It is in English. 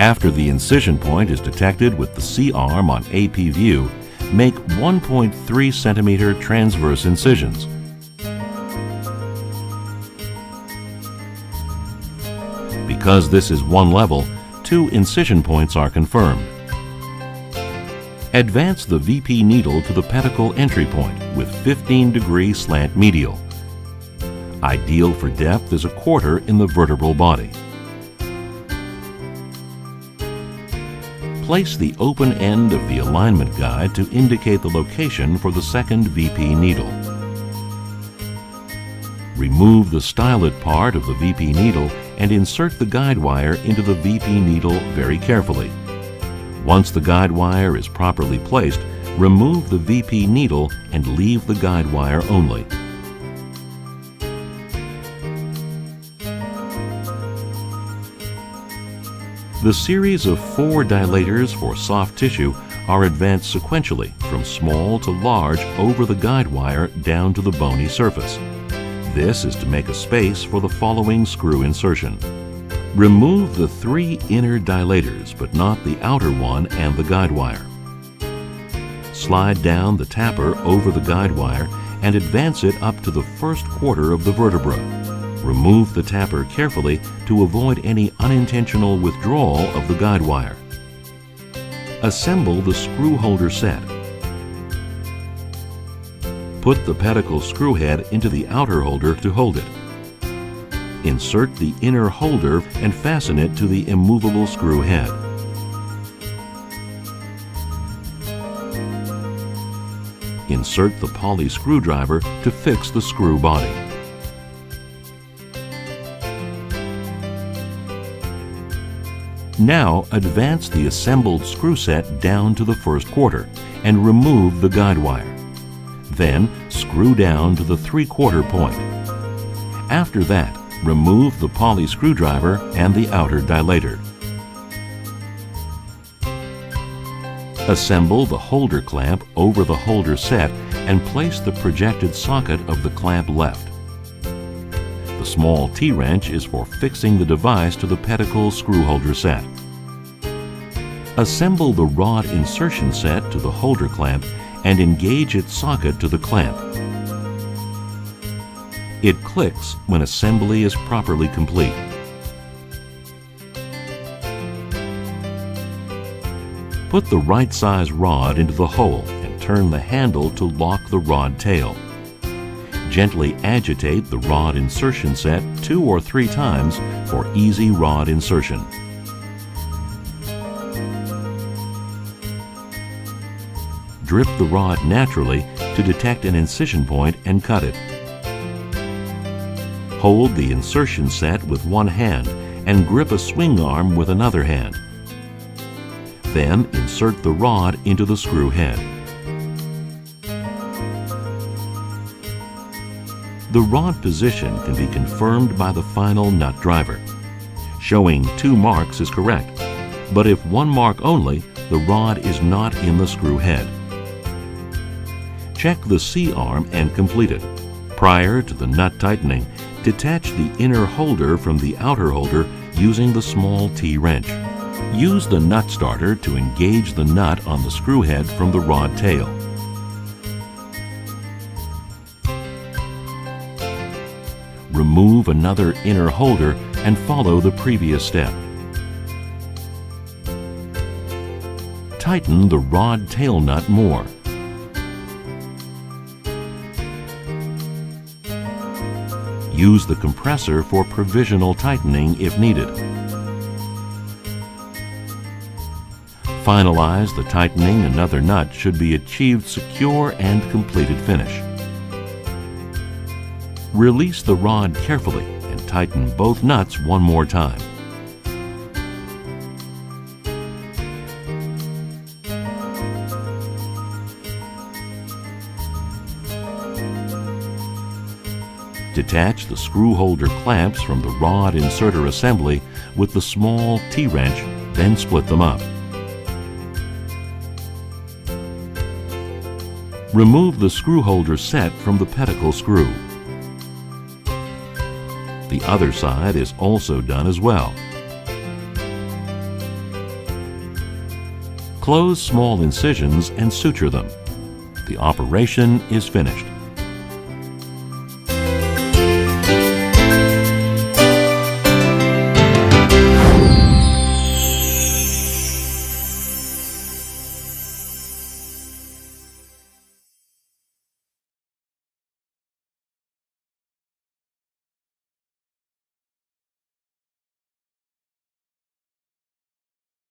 After the incision point is detected with the C-arm on AP view, make 1.3 centimeter transverse incisions. Because this is one level, 2 incision points are confirmed. Advance the VP needle to the pedicle entry point with 15-degree slant medial. Ideal for depth is 1/4 in the vertebral body. Place the open end of the alignment guide to indicate the location for the second VP needle. Remove the stylet part of the VP needle and insert the guide wire into the VP needle very carefully. Once the guide wire is properly placed, remove the VP needle and leave the guide wire only. The series of 4 dilators for soft tissue are advanced sequentially from small to large over the guide wire down to the bony surface. This is to make a space for the following screw insertion. Remove the 3 inner dilators, but not the outer one and the guide wire. Slide down the tapper over the guide wire and advance it up to the first 1/4 of the vertebra. Remove the tapper carefully to avoid any unintentional withdrawal of the guide wire. Assemble the screw holder set. Put the pedicle screw head into the outer holder to hold it. Insert the inner holder and fasten it to the immovable screw head. Insert the poly screwdriver to fix the screw body. Now advance the assembled screw set down to the first 1/4 and remove the guide wire. Then screw down to the 3/4 point. After that, remove the poly screwdriver and the outer dilator. Assemble the holder clamp over the holder set and place the projected socket of the clamp left. The small T-wrench is for fixing the device to the pedicle screw holder set. Assemble the rod insertion set to the holder clamp and engage its socket to the clamp. It clicks when assembly is properly complete. Put the right size rod into the hole and turn the handle to lock the rod tail. Gently agitate the rod insertion set 2 or 3 times for easy rod insertion. Drip the rod naturally to detect an incision point and cut it. Hold the insertion set with one hand and grip a swing arm with another hand. Then insert the rod into the screw head. The rod position can be confirmed by the final nut driver. Showing 2 marks is correct, but if 1 mark only, the rod is not in the screw head. Check the C-arm and complete it. Prior to the nut tightening, detach the inner holder from the outer holder using the small T-wrench. Use the nut starter to engage the nut on the screw head from the rod tail. Remove another inner holder and follow the previous step. Tighten the rod tail nut more. Use the compressor for provisional tightening if needed. Finalize the tightening. Another nut should be achieved secure and completed finish. Release the rod carefully and tighten both nuts one more time. Detach the screw holder clamps from the rod inserter assembly with the small T-wrench, then split them up. Remove the screw holder set from the pedicle screw. The other side is also done as well. Close small incisions and suture them. The operation is finished.